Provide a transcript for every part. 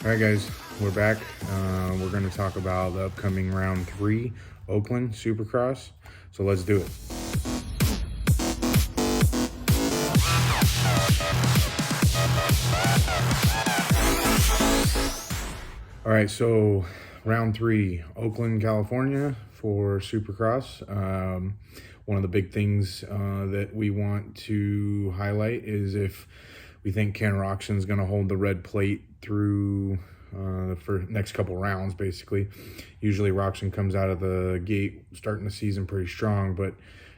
All right, guys, we're back. We're going to talk about the upcoming round 3 Oakland Supercross. So let's do it. All right, so round 3, Oakland, California for Supercross. One of the big things that we want to highlight is if we think Ken Roczen is going to hold the red plate through for next couple rounds, basically. Usually Roxin comes out of the gate starting the season pretty strong, but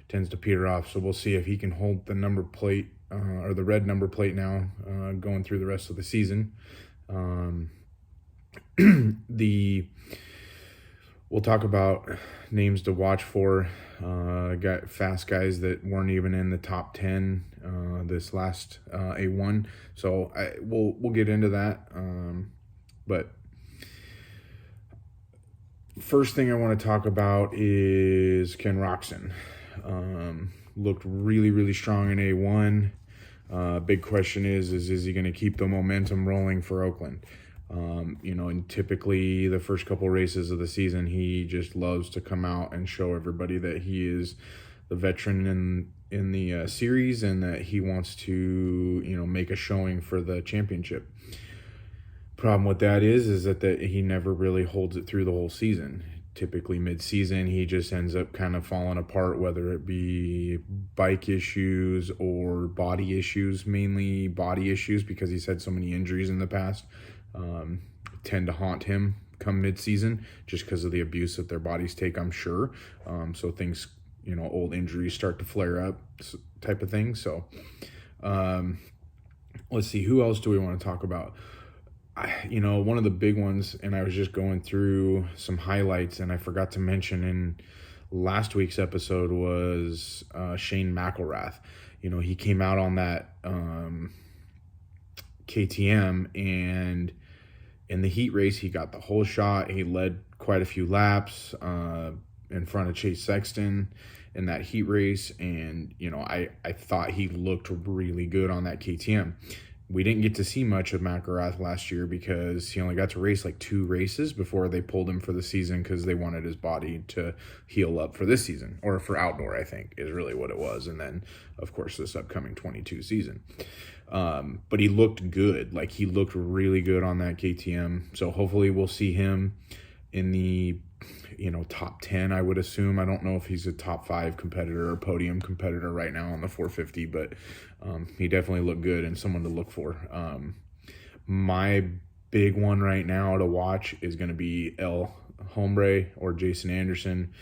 tends to peter off. So we'll see if he can hold the number plate or the red number plate now going through the rest of the season. We'll talk about names to watch for. Got fast guys that weren't even in the top 10 this last A1, so we'll get into that. But first thing I want to talk about is Ken Roczen. Looked really strong in A1. Big question is he going to keep the momentum rolling for Oakland? And typically the first couple races of the season, he just loves to come out and show everybody that he is the veteran in the series and that he wants to, make a showing for the championship. Problem with that is that he never really holds it through the whole season. Typically mid-season, he just ends up kind of falling apart, whether it be bike issues or body issues, mainly body issues because he's had so many injuries in the past. Tend to haunt him come mid-season just because of the abuse that their bodies take, I'm sure. So things, old injuries start to flare up type of thing. So let's see, who else do we want to talk about? One of the big ones, and I was just going through some highlights and I forgot to mention in last week's episode was Shane Mcelrath. He came out on that KTM, and in the heat race, he got the whole shot. He led quite a few laps in front of Chase Sexton in that heat race, and I thought he looked really good on that KTM. We didn't get to see much of Mcelrath last year because he only got to race like 2 races before they pulled him for the season because they wanted his body to heal up for this season, or for outdoor, I think, is really what it was. And then, of course, this upcoming 22 season. But he looked good. Like, he looked really good on that KTM. So hopefully we'll see him in the, top 10, I would assume. I don't know if he's a top 5 competitor or podium competitor right now on the 450, but he definitely looked good and someone to look for. My big one right now to watch is going to be El Hombre or Jason Anderson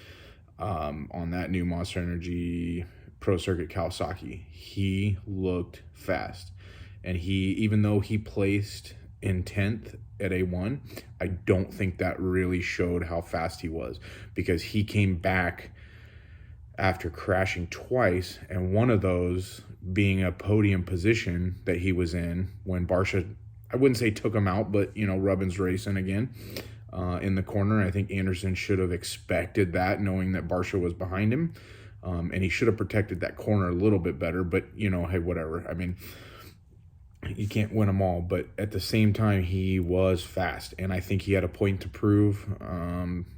on that new Monster Energy Pro Circuit Kawasaki. He looked fast, and even though he placed in 10th at A1, I don't think that really showed how fast he was, because he came back after crashing twice, and one of those being a podium position that he was in when Barsha, I wouldn't say took him out, but Rubbin's racing again in the corner. I think Anderson should have expected that, knowing that Barsha was behind him. And he should have protected that corner a little bit better, but, hey, whatever. I mean, you can't win them all, but at the same time, he was fast, and I think he had a point to prove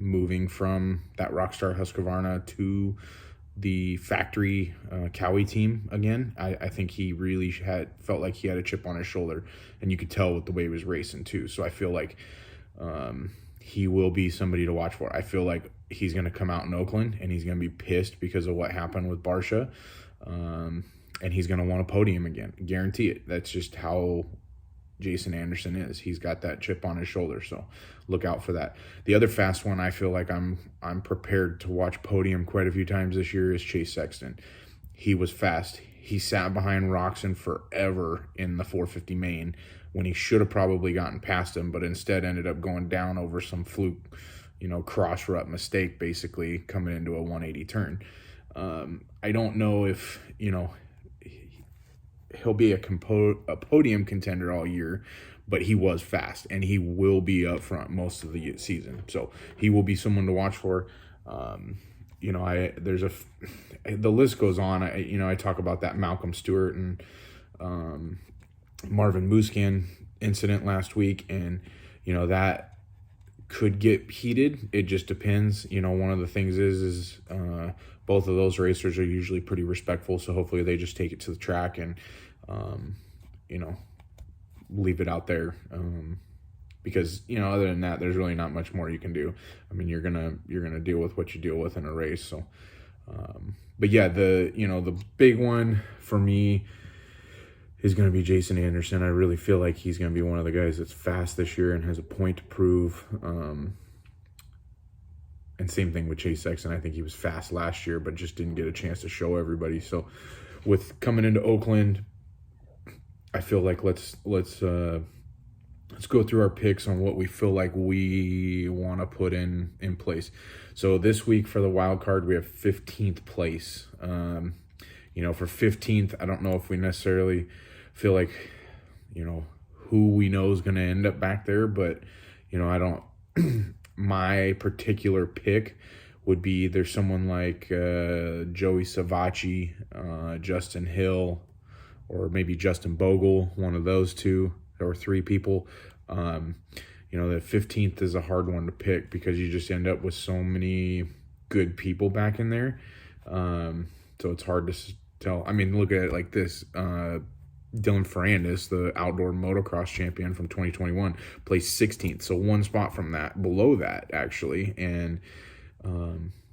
moving from that Rockstar Husqvarna to the factory Cowie team again. I think he really felt like he had a chip on his shoulder, and you could tell with the way he was racing too. So I feel like he will be somebody to watch for. I feel like he's going to come out in Oakland and he's going to be pissed because of what happened with Barsha. And he's going to want a podium again. Guarantee it. That's just how Jason Anderson is. He's got that chip on his shoulder, so look out for that. The other fast one I feel like I'm prepared to watch podium quite a few times this year is Chase Sexton. He was fast. He sat behind Roxin forever in the 450 main when he should have probably gotten past him, but instead ended up going down over some fluke, cross rut mistake, basically coming into a 180 turn. I don't know if, he'll be a podium contender all year, but he was fast, and he will be up front most of the season. So he will be someone to watch for. The list goes on. I talk about that Malcolm Stewart and Marvin Musquin incident last week, and that could get heated. It just depends. One of the things is both of those racers are usually pretty respectful, so hopefully they just take it to the track and leave it out there, because other than that, there's really not much more you can do. I mean, you're gonna deal with what you deal with in a race. So but yeah, the big one for me is going to be Jason Anderson. I really feel like he's going to be one of the guys that's fast this year and has a point to prove. And same thing with Chase Sexton. I think he was fast last year, but just didn't get a chance to show everybody. So with coming into Oakland, I feel like let's go through our picks on what we feel like we want to put in place. So this week for the wild card, we have 15th place. For 15th, I don't know if we necessarily feel like, who we know is going to end up back there, but, I don't, my particular pick would be either someone like Joey Savacci, Justin Hill, or maybe Justin Bogle, one of those two or three people. The 15th is a hard one to pick because you just end up with so many good people back in there. So it's hard to tell. I mean, look at it like this. Dylan Ferrandis, the outdoor motocross champion from 2021, placed 16th. So one spot from that, below that, actually. And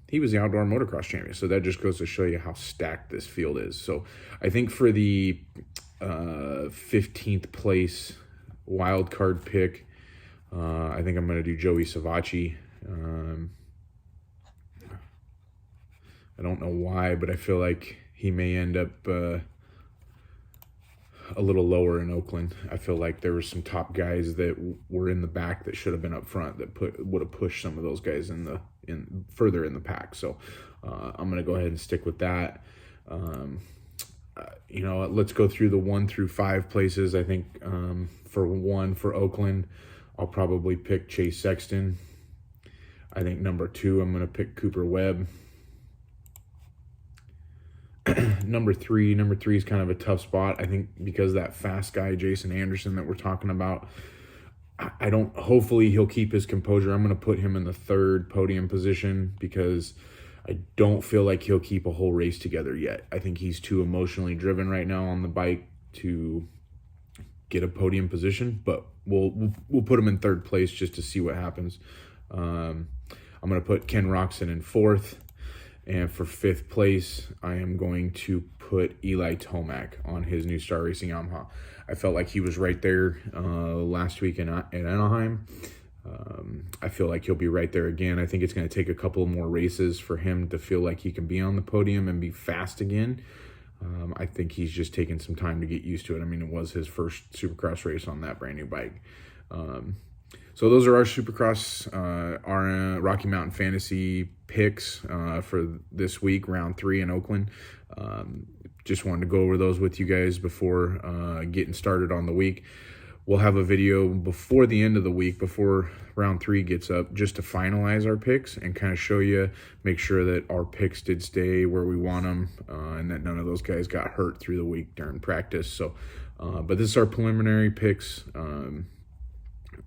he was the outdoor motocross champion. So that just goes to show you how stacked this field is. So I think for the 15th place wild card pick, I think I'm going to do Joey Savacci. I don't know why, but I feel like he may end up a little lower in Oakland. I feel like there were some top guys that were in the back that should have been up front that would have pushed some of those guys further in the pack. So I'm going to go ahead and stick with that. Let's go through the 1 through 5 places. I think for Oakland, I'll probably pick Chase Sexton. I think number 2, I'm going to pick Cooper Webb. Number three is kind of a tough spot. I think because that fast guy, Jason Anderson, that we're talking about, hopefully he'll keep his composure. I'm going to put him in the 3rd podium position because I don't feel like he'll keep a whole race together yet. I think he's too emotionally driven right now on the bike to get a podium position, but we'll put him in 3rd place just to see what happens. I'm going to put Ken Roczen in 4th. And for 5th place, I am going to put Eli Tomac on his new Star Racing Yamaha. I felt like he was right there last week in Anaheim. I feel like he'll be right there again. I think it's going to take a couple more races for him to feel like he can be on the podium and be fast again. I think he's just taking some time to get used to it. I mean, it was his first Supercross race on that brand new bike. So those are our Supercross, our Rocky Mountain Fantasy picks for this week, round 3 in Oakland. Just wanted to go over those with you guys before getting started on the week. We'll have a video before the end of the week, before round 3 gets up, just to finalize our picks and kind of show you, make sure that our picks did stay where we want them and that none of those guys got hurt through the week during practice. So, but this is our preliminary picks.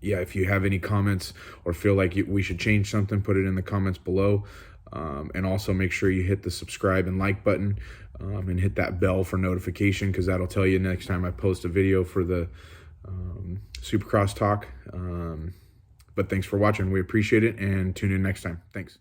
Yeah, if you have any comments or feel like we should change something, put it in the comments below. And also make sure you hit the subscribe and like button and hit that bell for notification, because that'll tell you next time I post a video for the Supercross talk. But thanks for watching. We appreciate it, and tune in next time. Thanks.